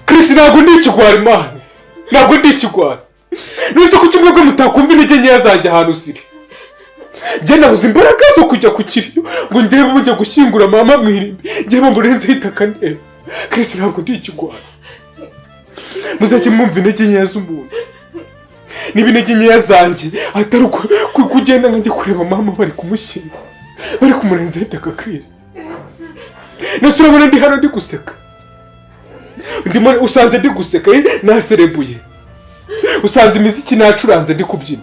Chris ntabwo ndi ikigwari mani, ntabwo ndi ikigwari. Nuretse ko kimwe bwo mutakumva intege nkeya zanjye ahantu ziri. Njye nabuze imbaraga zo kujya ku kiriyo ngo ndebe mujya gushyingura mama mwirimbi, njye murenzeho itaka ndeba. Chris ntabwo ndi ikigwari. Muzajye mwumva intege nkeya z'umuntu. Niba intege nkeya zanjye atari kugenda nkajya kureba mama bari kumushyingura, bari kumurenzeho itaka Chris. Nese urabona ndi hano ndi guseka. Usanze ndi guseka naserebuye. Usanze imiziki nacuranze ndi kubyina.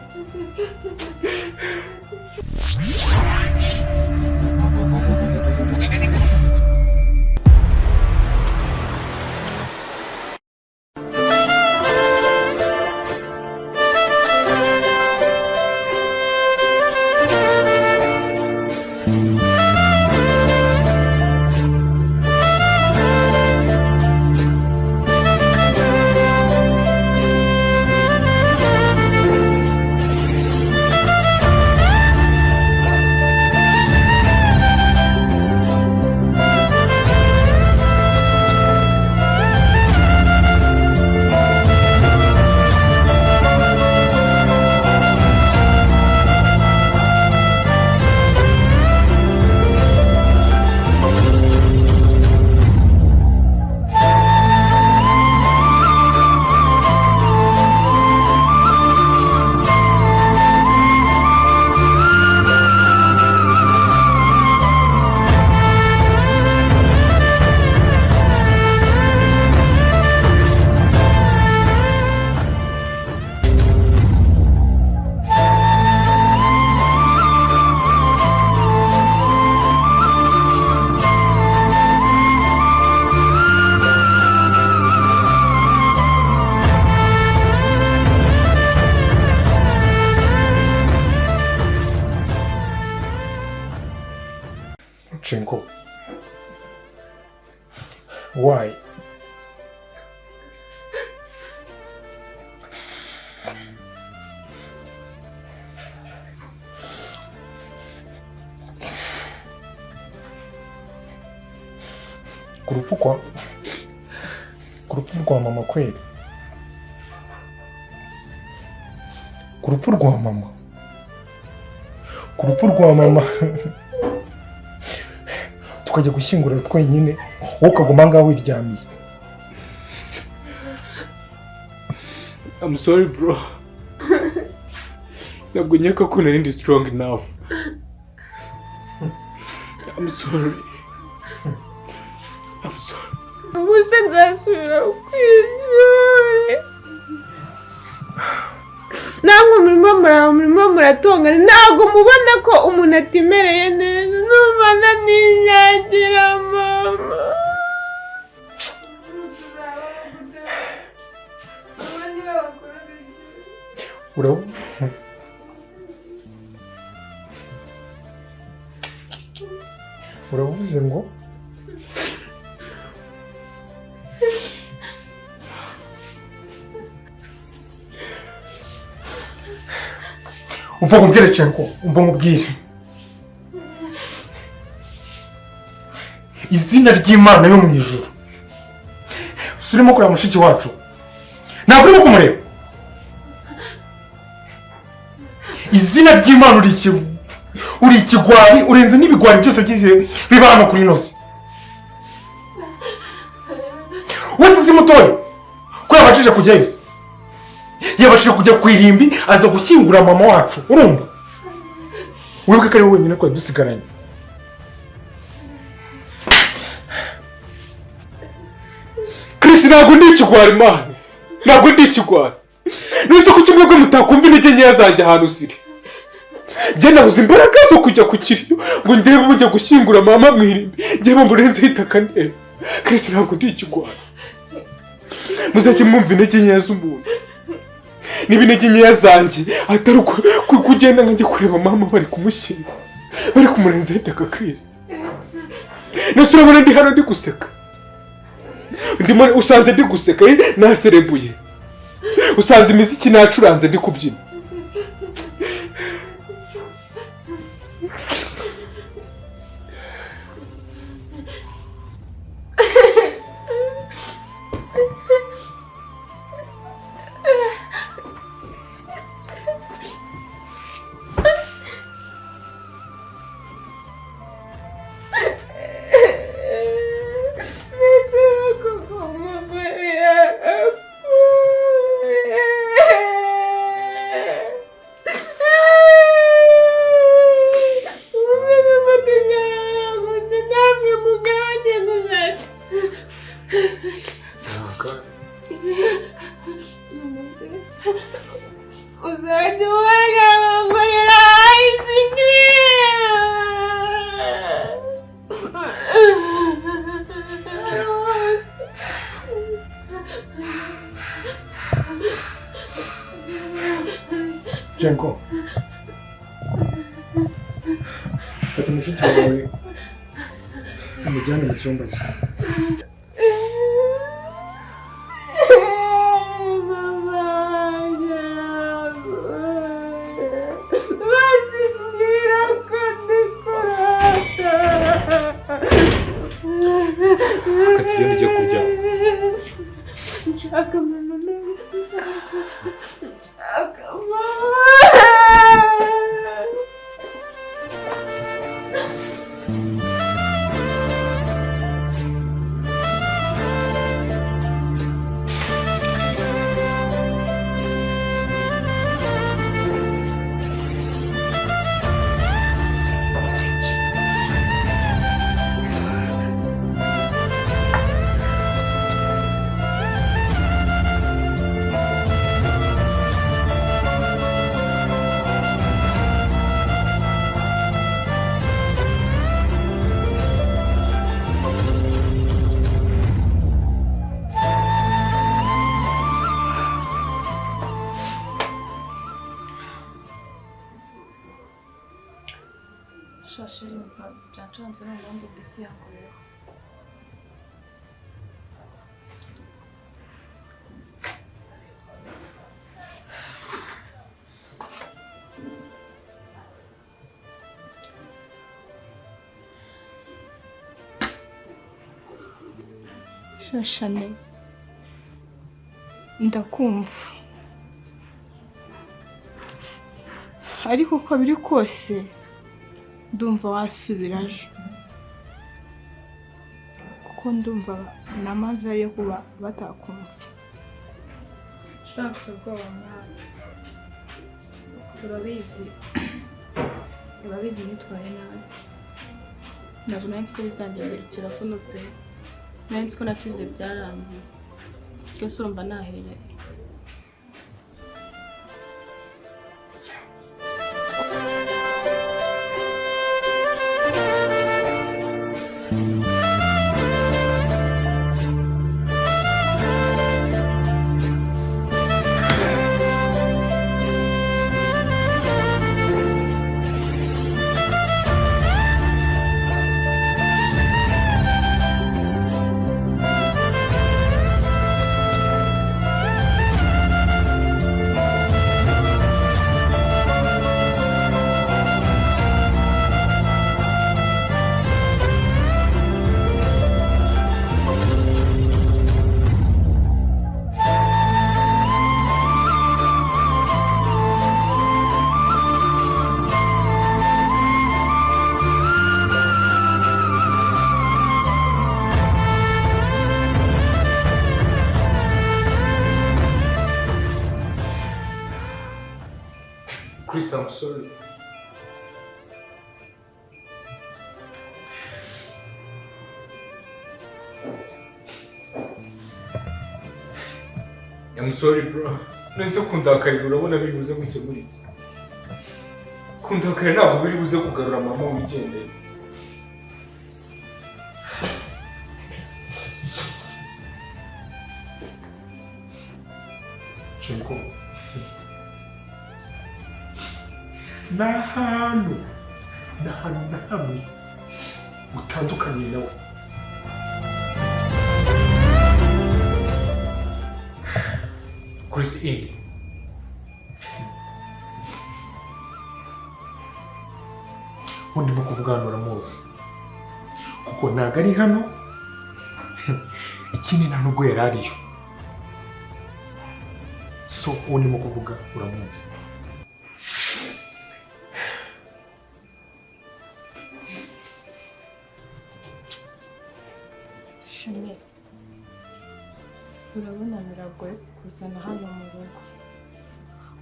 Chinko. Why? Kurupfu kwa mama kweli. Kurupfu rwa mama. Tukajya gushyingura twenyine, wowe ukaguma ngaho wiryamiye. I'm sorry bro. Ntabwo nyeka ko nari ndi strong enough. I'm sorry. Ubuse nzasubira kwishuri. Namwe murimo muratongana, ntabwo mubona ko umuntu atimereye neza. Numva ninyagira mama. Uravuze ngo umva mubwire Chenko, umva mubwire. Izina ry'Imana yo mu ijuru. Surimo kureba mushiki wacu. Ntabwo urimo kumureba. Izina ry'Imana uri ikigwari, urenze n'ibigwari byose byize bibana kuri inosi. Wese si mutoya. Ko yabashije kujyayo. Yabashije kujya ku irimbi aza gushyingura mama wacu. Urumva? Wibuke ko ari wowe nyine ko dusigaranye. Chris ntabwo ndi ikigwari mani, ntabwo ndi ikigwari. Nuretse ko kimwe bwo mutakumva intege nkeya zanjye ahantu ziri. Njye nabuze imbaraga zo kujya ku kiriyo ngo ndebe mujya gushyingura mama mwirimbi, njye murenzeho itaka ndeba. Chris ntabwo ndi ikigwari. Muzajye mwumva intege nkeya z'umuntu. Niba intege nkeya zanjye atari kugenda nkajya kureba mama bari kumushyingura, bari kumurenzeho itaka Chris. Nese urabona ndi hano ndi guseka. Usanze ndi guseka naserebuye. Usanze imiziki nacuranze ndi kubyina. uzajya ubona bangorera ice Jenko, fata mushiki wawe umujyane mu cyumba cye. Tugende ujye kuryama. Nshaka mama. Nshaka mama. Shashiri byancanze n'ubundi bisi yanguyeho. Shashane, ndakumva, ariko uko biri kose ndumva wasubirayo, kuko ndumva n'amajwi ari kuba batakumva. Shafite ubwoba mwana. Urabizi nitwaye nabi. Ntabwo nari nzi ko bizangendekera kuno pe. Nari nzi ko nakize byarangiye. Twese urumva nahereye. Chris, I'm sorry. I'm sorry, bro. Nese kundakarira urabona biri buze gukemura iki? Kundakarira ntabwo biri buze kugarura mama wigendeye. Jenko, nta hantu na hamwe utandukaniye nawe. Chris Indi. Ndimo kuvuga hano uramuzi, kuko ntabwo ari hano, ikindi nta nubwo yari ariyo. So uwo ndimo kuvuga uramuzi. Chanel, urabona biragoye kuzana hano mu rugo.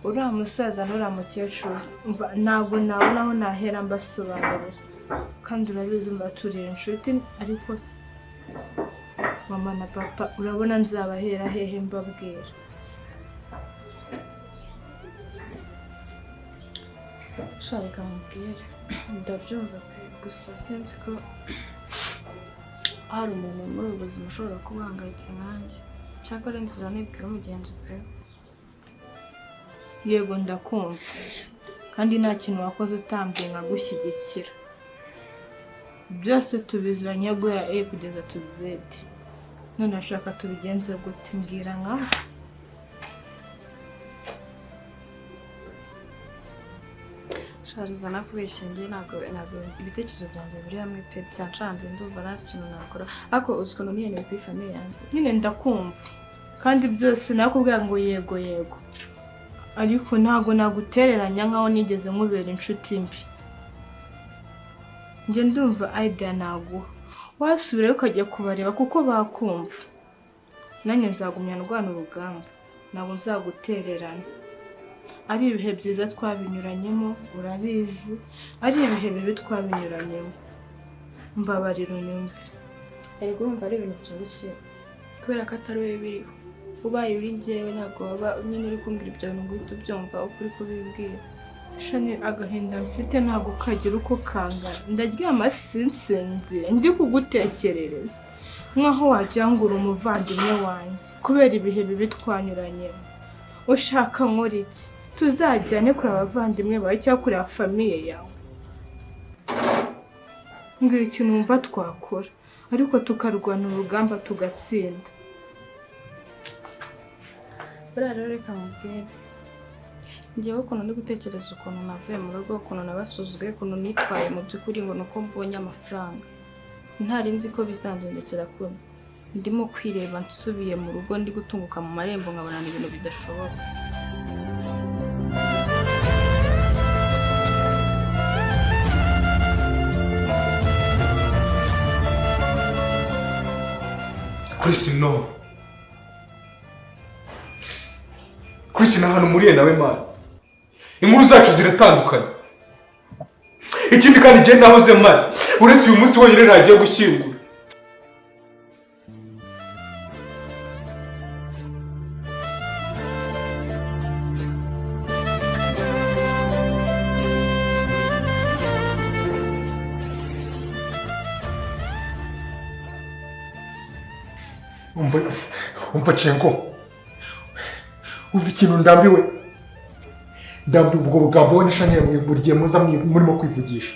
Uriya musaza n'uriya mukecuru ntabwo nabona aho nahera mbasobanurira, kandi urabizi mba turi inshuti, ariko se mama na papa urabona nzabahera hehe mbabwira. Sharika mubwire ndabyumva pe gusa sinzi ko hari umuntu muri ubu buzima ushobora kuba uhangayitse nkanjye cyakora inzira nibwira umugenzi pe. Yego ndakumva kandi nta kintu wakoze utambwiye nkagushyigikira. Byose tubizanye guhera A kugeza to Z. None ashaka tubigenze gute mbwira nka Shariza nakubeshye njye ntabwo ibitekerezo byanjye biri hamwe pe byancanze ndumva nasi ikintu nakora ariko uziko noniyene kuri famille yanjye. nyine ndakumva kandi byose nakubwira ngo yego yego ariko ntago nagutereranya nkaho nigeze nkubera inshuti mbi. Njye ndumva idea naguha wasubirayo ukajya kubareba kuko bakumva. Nanjye nzagumya ndwana urugamba ntabwo nzagutererana. Ari ibihe byiza twabinyuranyemo urabizi, ari ibihe bibi twabinyuranyemo mbabarira unyumve. Ariko urumva ari ibintu byoroshye kubera ko atari wowe biriho. Ubaye uri njyewe ntabwo waba nyine uri kumbwira ibyo bintu ngo uhite ubyumva ukuri kubibwira. Shani agahinda mfite ntabwo kagira uko kangana. Ndaryama sinsinzire ndi kugutekerereza nkaho wagira ngo uri umuvandimwe wanjye kubera ibihe bibi twanyuranyemo. Ushaka nkora iki? Tuzajyane kuri abavandimwe bawe cyangwa kuri famille yawe? Ngira ikintu wumva twakora ariko tukarwana urugamba tugatsinda. Buriya rero reka mubwire njyewe ukuntu ndi gutekereza ukuntu navuye mu rugo ukuntu nabasuzuguye ukuntu nitwaye mu by'ukuri ngo nuko mbonye amafaranga ntari nzi ko bizangendekera kure. Ndimo kwireba nsubiye mu rugo ndi gutunguka mu marembo nkabona ibintu bidashoboka. Chris na hano muriye nawe man. Inkuru zacu ziratandukanye. Ikindi kandi je nahoze man. Uretse uyu munsi wonyine nagiye gushyingura. Umva Chenko. Uzi ikintu ndambiwe ubwo bugambo nishanye buri gihe muza murimo kwivugisha.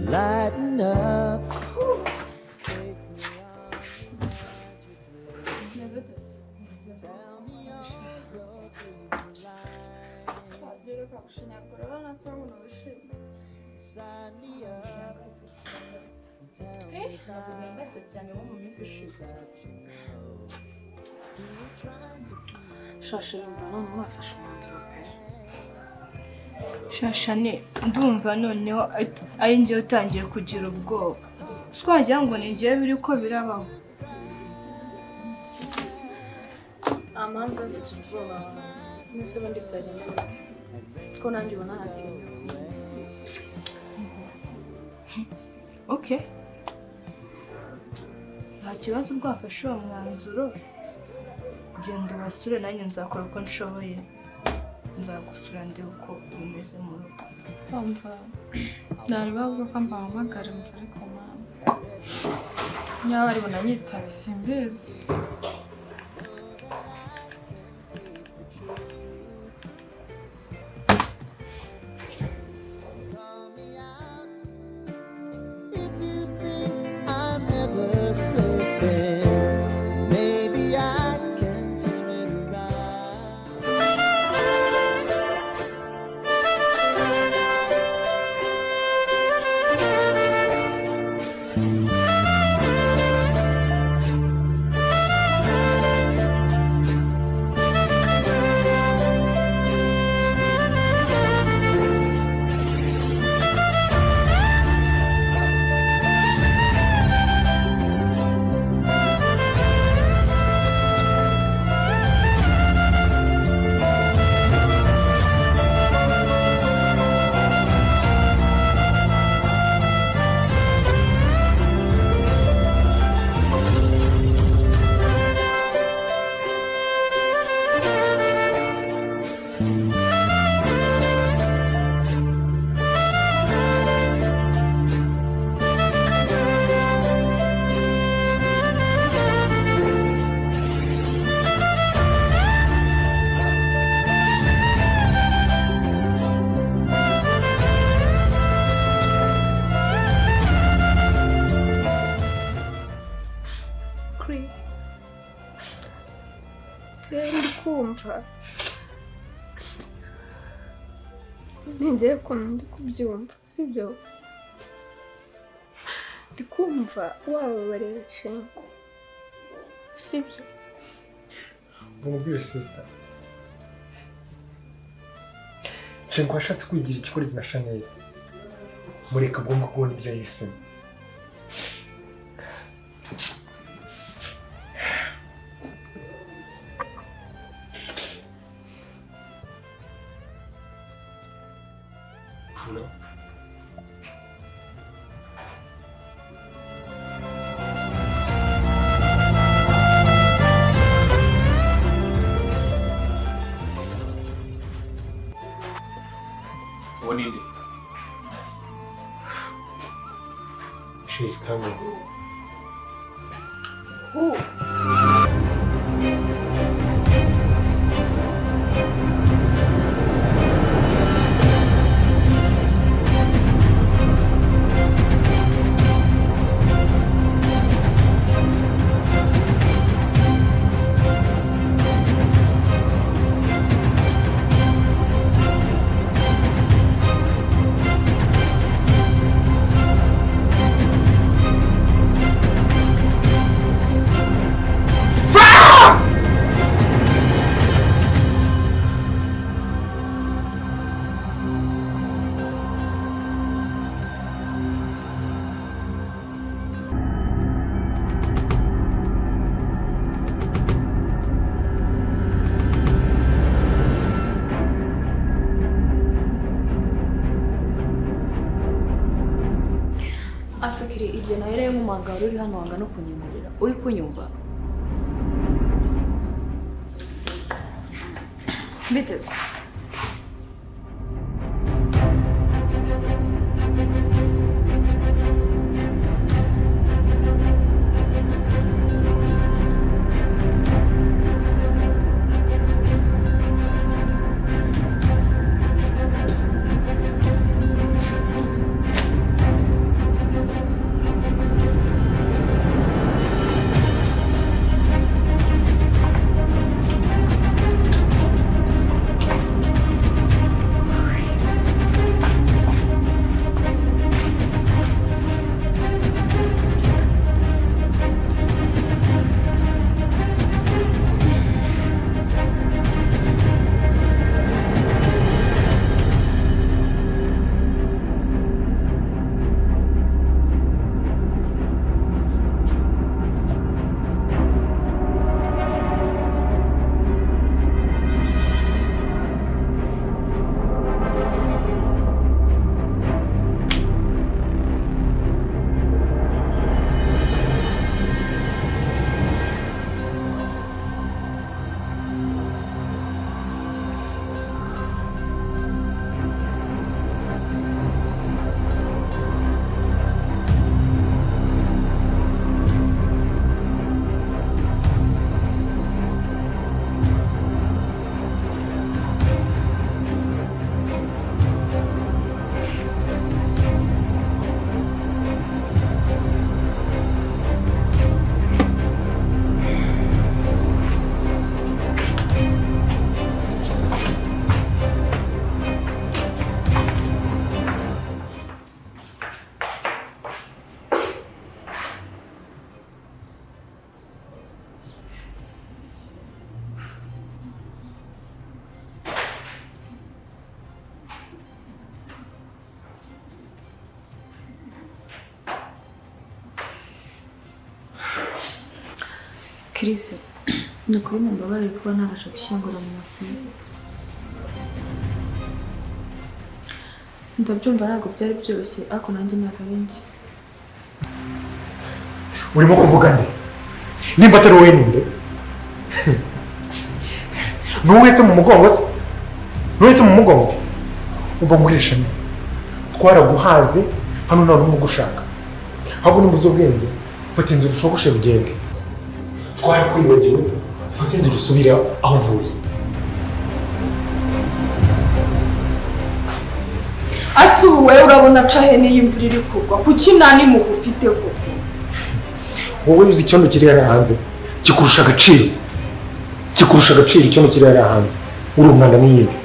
Lighten up. Shashane ndumva noneho ari njye utangiye kugira ubwoba. Twagira ngo ni njye biri ko birabaho. Amanda kugira ubwoba nese bandi byagenda bite ko nanjye ubona natinyutse. Okay. Nta kibazo bwafashe uwo mwanzuro. Genda wasure nanjye nzakora uko nshoboye. Nzagusura ndebe uko bimeze mu rugo. Umva nari bavuga ko mbahamagara mvare ku mama nyaba ari bunanyitabe simbizi. If you think I'm never sleeping, maybe I can turn it around. Kumva ningeye ukuntu ndi kubyumva sibyo ndi kumva wababarira cengo sibyo umubwire sister cengo washatse kwigira ikikorwa na Chanel mureka agomba kubona ibyo yahisemo Oninde. She's coming. Who? Asakiri igihe nahereye nk'umugabo uri hano wanga no kunyemurira uri kunyumva biteze Chris, ni ukuri mumbabarire kuba ntabasha gushyingura mu mapine. Ndabyumva ntabwo byari byoroshye ariko nanjye ntabwo ari njye. urimo kuvuga nde nimba atari wowe ninde ntuhetse mu mugongo se ntuhetse mu mugongo uva muri ishami twaraguhaze hano nta n'umwe ugushaka ahubwo nibuze ubwenge fata inzira ushogoshe rugenge twarakwibagiwe fata inzira usubire aho uvuye Asuwe urabona cahe n'iyi mvura iri kugwa kuki nani mugufite ko? wowe uzi icyondo kiri hariya hanze kikurusha agaciro icyondo kiri hariya hanze uri umwanda n'iyindi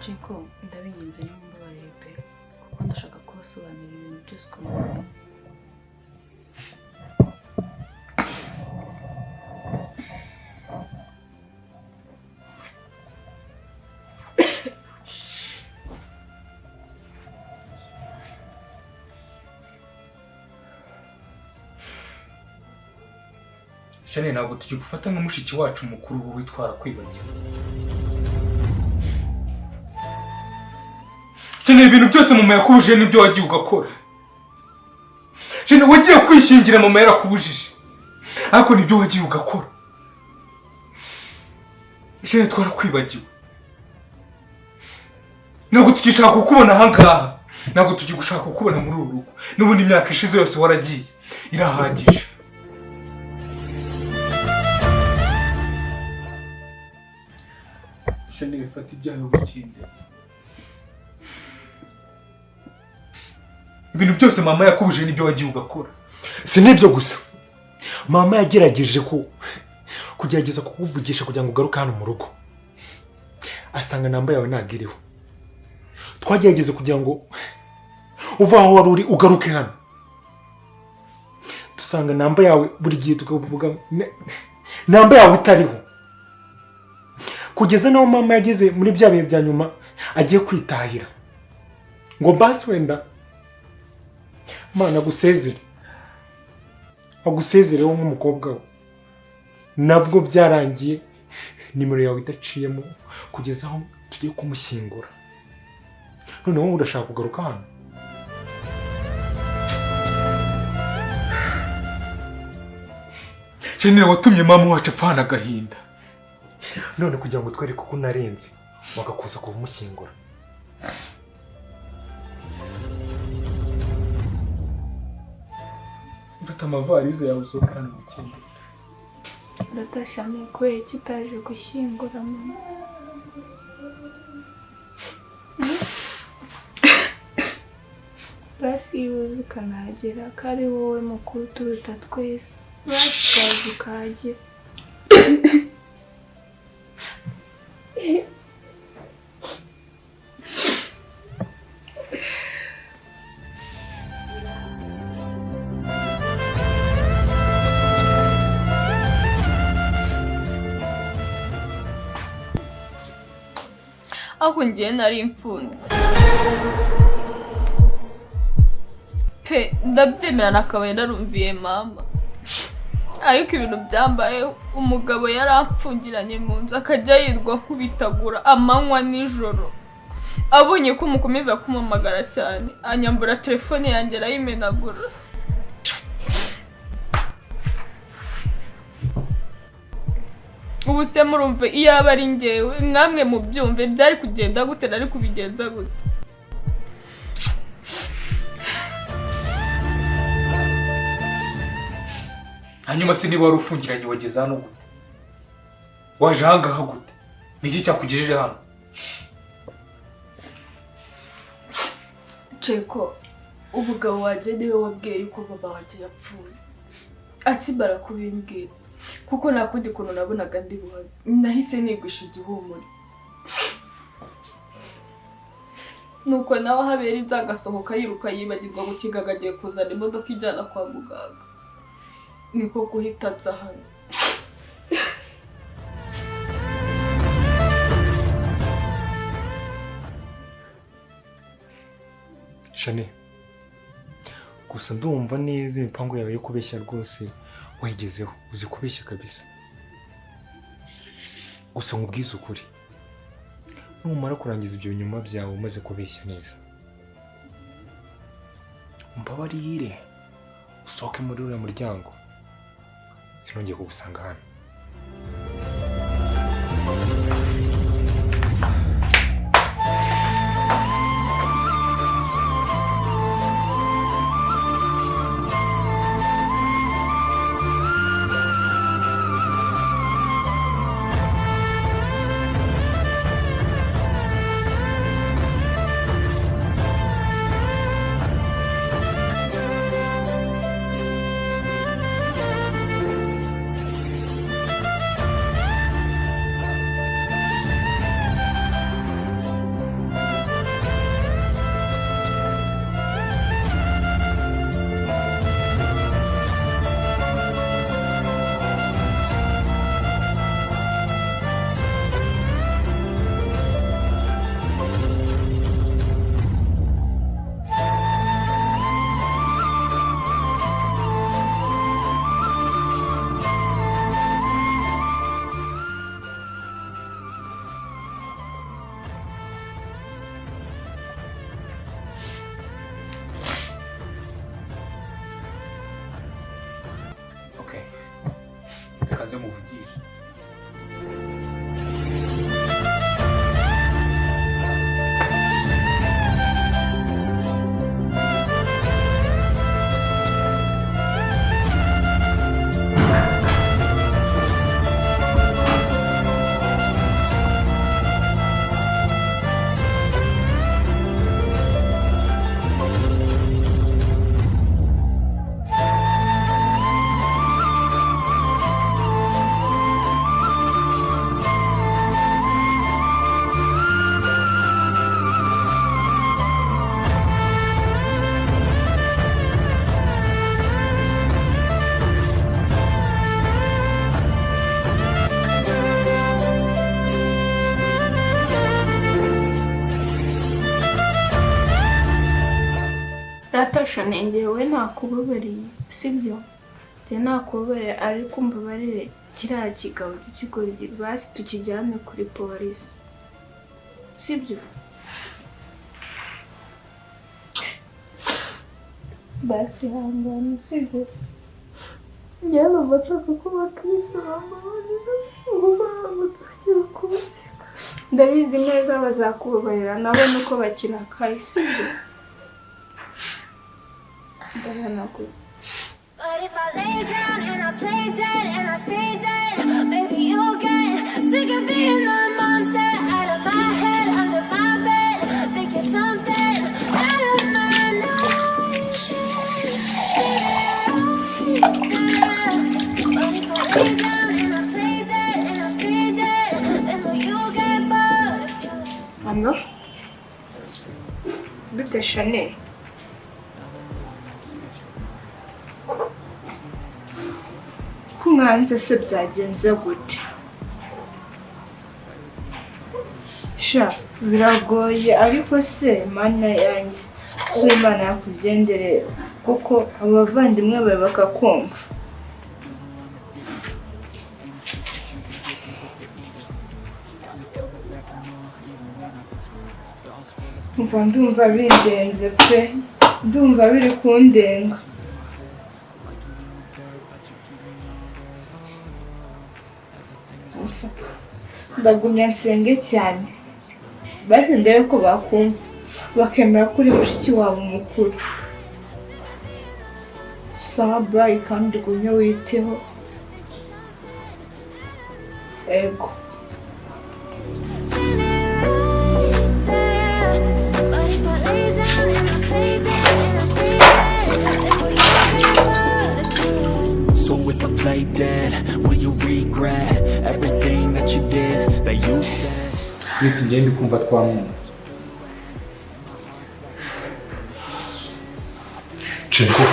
Jacob, ndabinginze nimumbabarire pe kuko ndashaka kubasobanurira ibintu byose uko bimeze. Shane ntabwo tugifata nka mushiki wacu mukuru wowe witwara kwibagira. Shane ibintu byose mama yakubujije nibyo wagiye ugakora. Shane wagiye kwishingira mama yarakubujije. Ariko nibyo wagiye ugakora. Shane twarakwibagiwe. Ntabwo tugishaka kukubona aha ngaha. Ntabwo tugishaka kukubona muri uru rugo. N'ubundi imyaka ishize yose waragiye. Irahagije. Shane bifata ibyaha ubikinde. Ibintu byose mama yakubuje nibyo wagiye ugakora. si nibyo gusa mama yagerageje kugerageza kukuvugisha kugira ngo ugaruke hano mu rugo asanga namba yawe ntabwo iriho twagerageze kugira ngo uva aho wari uri ugaruke hano dusanga namba yawe buri gihe tukavuga namba yawe itariho kugeza naho mama yageze muri bya bihe bya nyuma agiye kwitahira ngo basi wenda mana agusezereho nk'umukobwa we nabwo byarangiye nimero yawe idaciyemo kugeza aho tugiye kumushyingura noneho wowe urashaka kugaruka hano Shane watumye mama wacu apfana agahinda. none kugira ngo twereke ko unarenze wagakuza kumushyingura Mfata amavarize yawe usohokane mu kindi. Ndashaka kubera iki utaje gushyingura mama? Basi yuzuye ukanahagera ko ari wowe mukuru turuta twese. Basi kazi ukahagera. Ako ngiye nari imfunze. pe ndabyemera nakabaye narumviye mama ariko ibintu byambaye umugabo yaramfungiranye mu nzu akajya yirwa nkubitagura amanywa nijoro abonye ko mukomeza kumamagara cyane anyambura telefone yanjye arayimenagura ubu se murumve iyo aba ari njyewe namwe mu byumve byari kugenda gute nari kubigenza gute hanyuma se niba wari ufungiranye wageze hano gute waje ahangaha gute niki cyakugejeje hano Ceko ubugabo waje niwe wabwiye yuko baba waje yapfuye akimara kubimbwira kuko nakundi kuntu nabonaga ndi buhari nahise nigwisha igihumure nuko nawe habera ibyagasohoka yiruka yibagirwa gukigaga agiye kuzana imodoka ijyana kwa muganga niko guhita nza hano Shane gusa ndumva neza imipango yawe yo kubeshya rwose wayigezeho uzi kubeshya kabisa gusa nkubwize ukuri numara kurangiza ibyo nyuma byawe umaze kubeshya neza mbabarire usohoke muri uriya muryango sinongeye kugusanga hano kaze muvugisha Natasha nengewe nakubabariye sibyo je nakubabariye ariko mbabarire kiriya kigabo cy'ikigoryi basi tukijyane kuri polisi sibyo basi hangana sibyo njyewe bashaka ko bakisama ndabizi neza bazakubabarira nabo nuko bakina kayi sibyo. But if I lay down and I play dead and I stay dead, maybe you'll get sick of being the monster out of my head, under my bed. Think you're something out of my nightmares. But if I lay down and I play dead and I stay dead, then will you get bored of killing? Hello? Bite Chanel? Kumwanze se byagenze gute? Sha biragoye ariko se mana yanjye Imana yakugenderera kuko abavandimwe bawe bakakumva. Ndumva bindenze pe, ndumva biri kundenga. Ndagumya nsenge cyane, basi ndebe ko bakumva bakemera kuri mushiki wabo mukuru. Sawa bayi kandi gumye witeho. Ego. So if I play dead, will you regret everything that you did, that you said? Chris ngende kumva twamwumva. Cengo,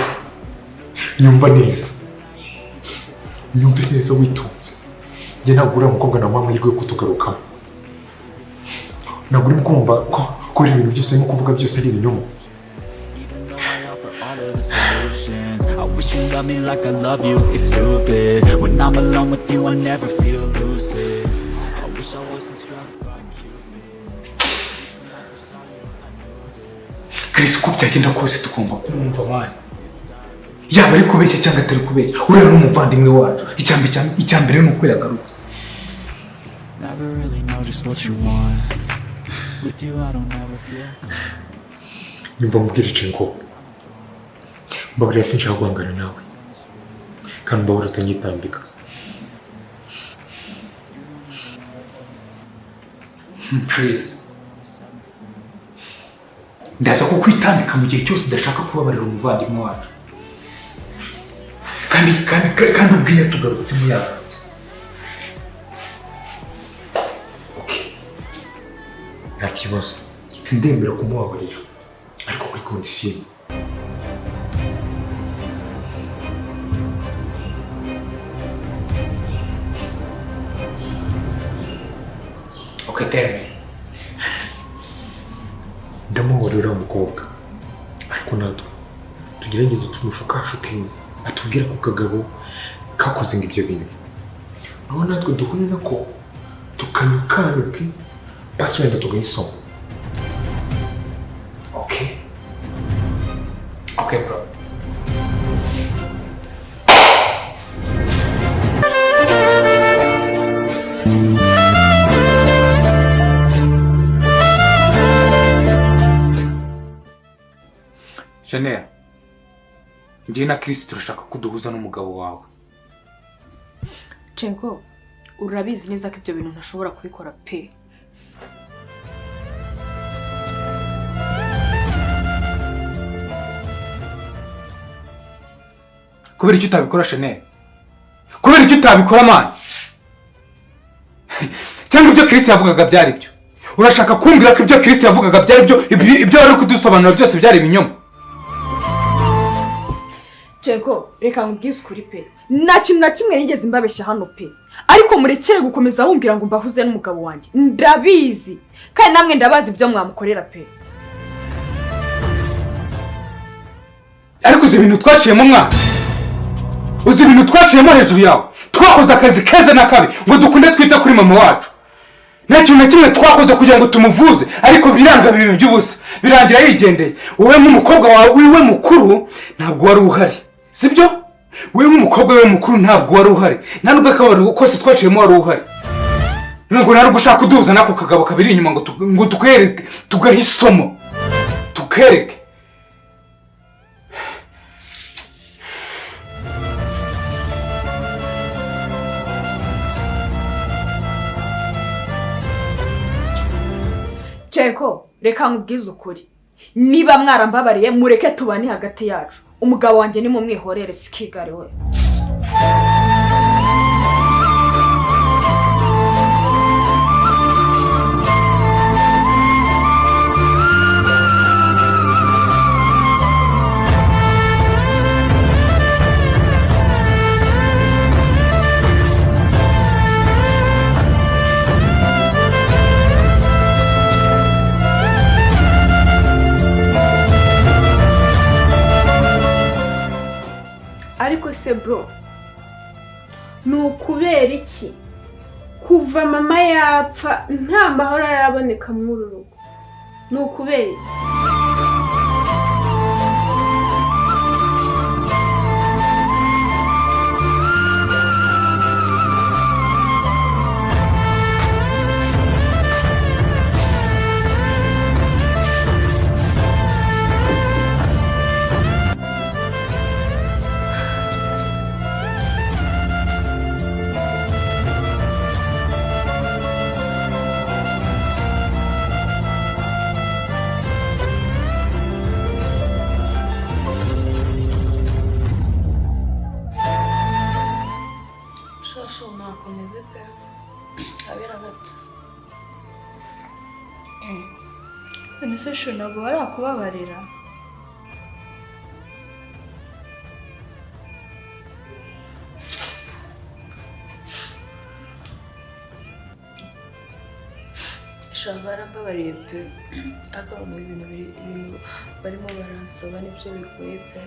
nyumva neza. Nyumva neza witonze. Njye ntabwo uriya mukobwa na mama yirwe kutugarukamo. Ntabwo urimo kumva ko ibintu byose arimo kuvuga byose ari ibinyoma. I wish you loved me like I love you, it's stupid. When I'm alone with you, I never feel lucid. I wish I wasn't struck by Chris, ko byagenda kose tugomba kumwumva mwana. Yaba ari kubeshya cyangwa atari kubeshya, uriya ni umuvandimwe wacu. Icyambere ni uko yagarutse. Never really know just what you want. With you I don't ever feel. Nyumva mubwira Cengo. Mbabarira sinshaka guhangana nawe. Kandi mbabarira utanyitambika. Chris, ndaza kukwitambika mu gihe cyose udashaka kubabarira umuvandimwe wacu. Kandi ubwiye tugarutse mu yagarutse. Okay. Nta kibazo. Ndemera kumubabarira. Ariko kuri kondisiyo. okay, tell me. Ndamubabarira umukobwa. Ariko natwe tugerageze tumushuke atubwira ku kagabo kakoze ngibyo bintu. Naho natwe duhure nako tukanyukanuke basi wenda tugayisoma. Okay? Okay, bro. Chanel, njye na Chris turashaka kuduhuza n'umugabo wawe. Cengo, urabizi neza ko ibyo bintu ntashobora kubikora pe. Kubera icyo utabikora Chanel? Kubera icyo utabikora man? Cyangwa ibyo Chris yavugaga byari byo? Urashaka kumbwira ko ibyo Chris yavugaga byari byo, ibyo ari kudusobanura byose byari ibinyoma? Cengo, reka nkubwize ukuri pe. Nta kintu na kimwe nigeze mbabeshya hano pe. Ariko murekere gukomeza wumbwira ngo mbahuze n'umugabo wanjye. Ndabizi. Kandi namwe ndabazi ibyo mwamukorera pe. Ariko uzi ibintu twaciyemo mwana? Uzi ibintu twaciyemo hejuru yawe? Twakoze akazi keza na kabi ngo dukunde twita kuri mama wacu. Nta kintu na kimwe twakoze kugira ngo tumuvuze, ariko biranga bibi by'ubusa. Birangira yigendeye. Wowe nk'umukobwa wawe wiwe mukuru ntabwo wari uhari. Sibyo? Wewe nk'umukobwa we mukuru ntabwo wari uhari. Nta nubwo akabari kose twaciyemo wari uhari. Ngo nari gushaka kuduhuza nako kagabo kabiri inyuma ngo tukwereke tugahisomo. Tukereke. Cengo, reka nkubwize ukuri. Niba mwarambabariye mureke tubane hagati yacu. Umugabo wanjye ni mu mwihorere sikigare we. ariko se bro ni ukubera iki kuva mama yapfa nta mahoro araboneka muri uru rugo ni ukubera iki shasho nakomeze pe abera gato none se sho ntabwo barakubabarira shavara mbabariye pe akabona ibintu barimo baransaba nibyo bigoye pe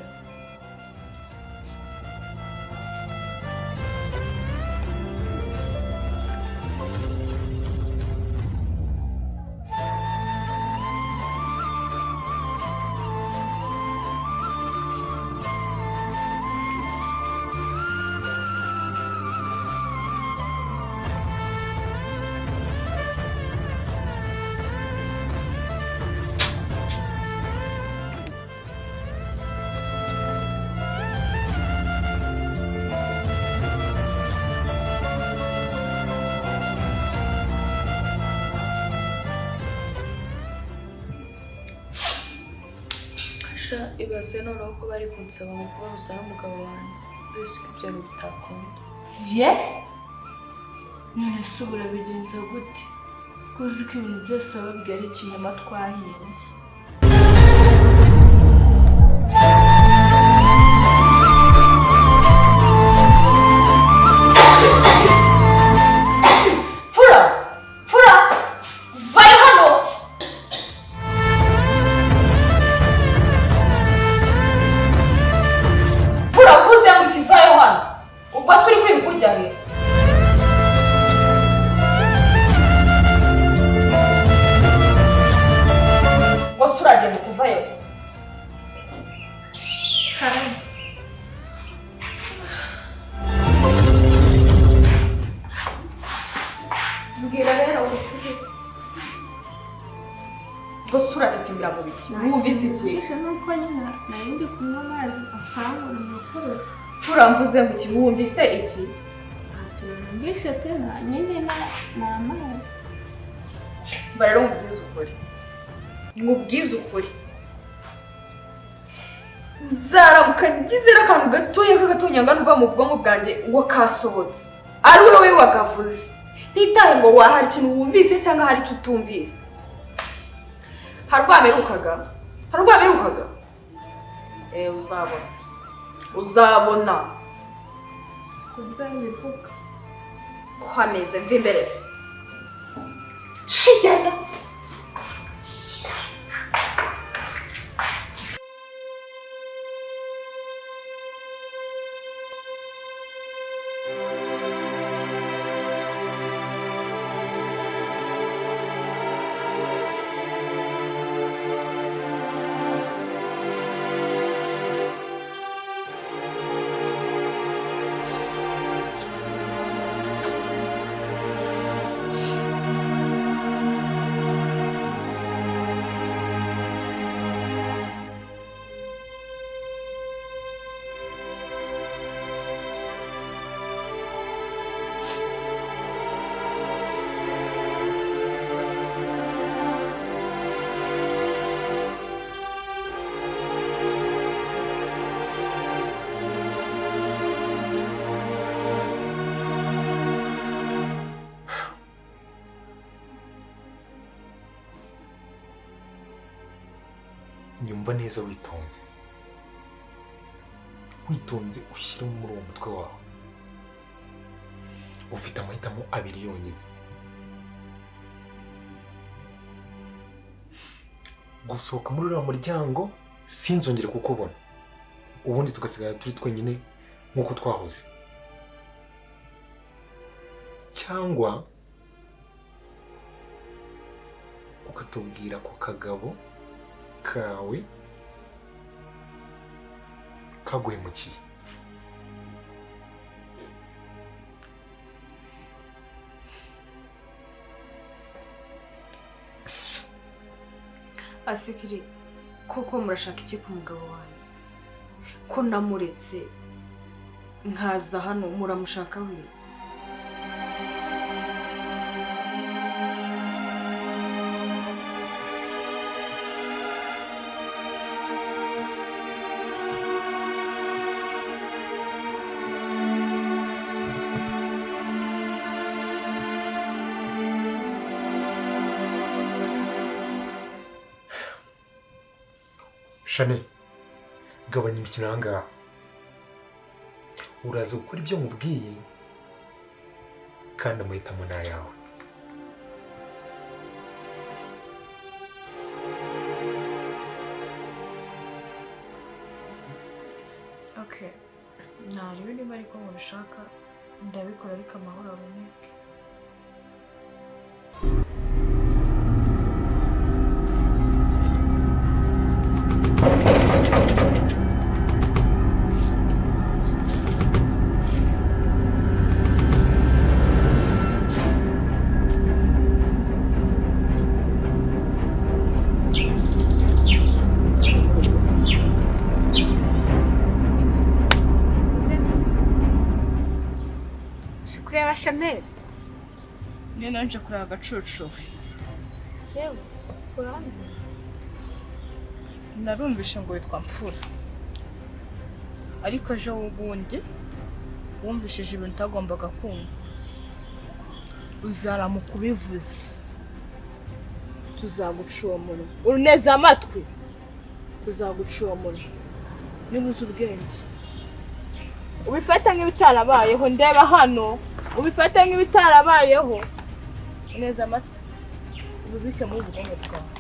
ibaze noneho ko bari kunsaba ngo kubahuza n'umugabo wanjye byose ko ibyo bitakunda ye none se ubu urabigenza gute kuzi ko ibintu byose wababwira ari ikinyoma twahinze Furamvuze ngo kimwumvise iki? Ati mbishe pe na nyine na amazi. Barero ngubwiza ukuri. Ngubwiza ukuri. Nzarabuka ngizera akantu gatoya k'agatonyanga nuva mu bwonko bwanjye ngo kasohotse. Ari wowe wagavuze. Ntitaye ngo wahari ikintu wumvise cyangwa hari icyo utumvise. Harwamerukaga. Uzabona. Uzabona. Kuzabivuga. Kwameze mva imbere se. Shigenda. Nyumva neza witonze ushyire muri uwo mutwe wawe. Ufite amahitamo abiri yonyine: gusohoka muri uriya muryango sinzongere kukubona, ubundi tugasigara turi twenyine nk'uko twahoze, cyangwa ukatubwira ko kagabo kawe kaguhemukiye. Asikiri, koko murashaka iki ku mugabo wanjye? Ko namuretse nkaza hano muramushaka wiki? Shane, gabanya imikino aha ngaha. Uraza gukora ibyo nkubwiye kandi amahitamo ni ayawe. Okay, ntarebe niba ariko mubishaka ndabikora ariko amahoro aboneke. kureba Chanel. Niyo nanje kureba agacucu. Yewe, uranzi. Narumvishe ngo witwa Mfura. Ariko ejo ubundi wumvishije ibintu utagombaga kumva. Uzaramuka ubivuze. Tuzaguca uwo muntu. Uruneza amatwi. Tuzaguca uwo muntu. Niba uzi ubwenge. Ubifata nk'ibitarabayeho, ndeba hano. Ubifata nk'ibitarabayeho. Neza amatwi. Ubibike mu bwonko bwawe.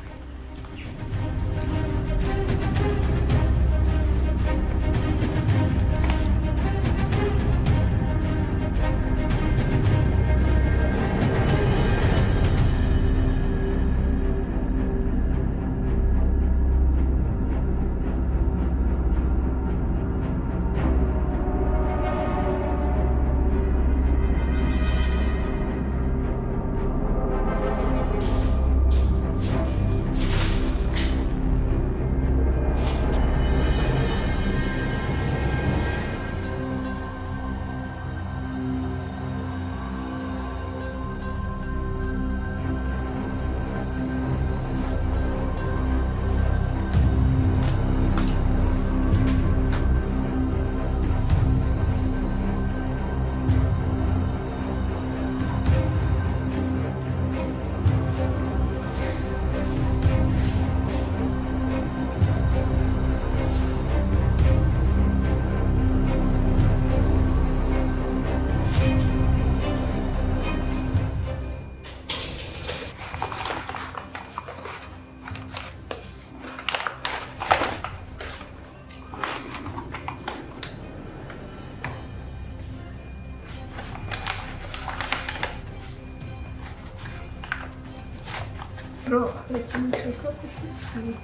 Bro, ikintu nshaka kukubwira.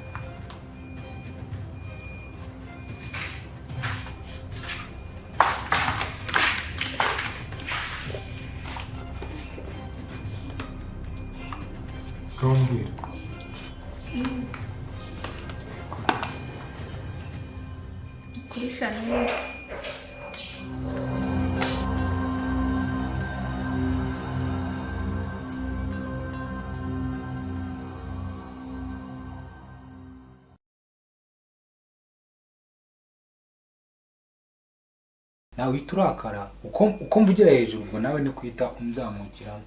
Kambwira. Kuri Chanel. nawe uhita urakara uko mvugira hejuru ubwo nawe ni kwita umzamukiramo.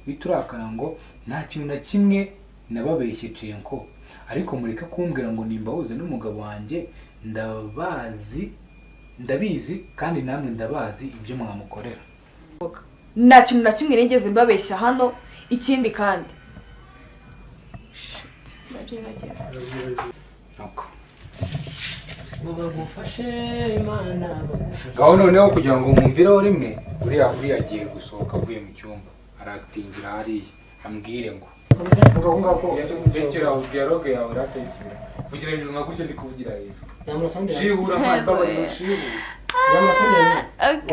Uhita urakara ngo nta kintu na kimwe nababeshye cenko, ariko mureka kumbwira ngo nimbahuze n'umugabo wanjye, ndabizi kandi namwe ndabazi ibyo mwamukorera. Nta kintu na kimwe nigeze mbabeshya hano. Ikindi kandi Uko bagufashe imana ngaho noneho kugira ngo mwumvireho rimwe uriya agiye gusohoka avuye mu cyumba aratingira hariya ambwire ngo vuga ko ngako bekera dialogue yawe ratayisubira vugira hejuru nka gutyo ndi kuvugira hejuru namusonde shihura mpamvu bari shihura namusonde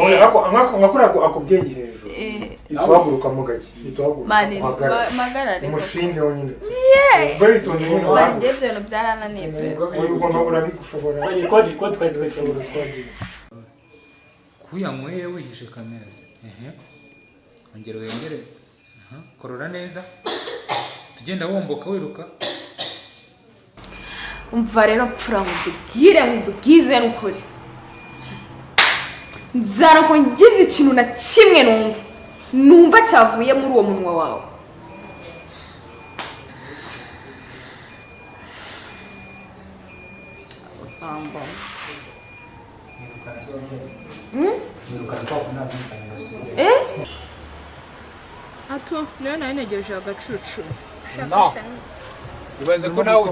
oya ngakora akubwiye hejuru ituhaguruka mu gake ituhaguruka magarare umushinge wonyine bayitonze nyine banje ibyo byarananiye ugomba urabigushobora ko twashobora kuyanyweye wihishe kamera ongera wengere korora neza tugenda womboka wiruka umva rero pfura nkubwire n'ukuri nzara ko ngize ikintu na kimwe numva cyavuye muri uwo munwa wawe usamba ato niyo nari negereje agacucu ibaze ko nawe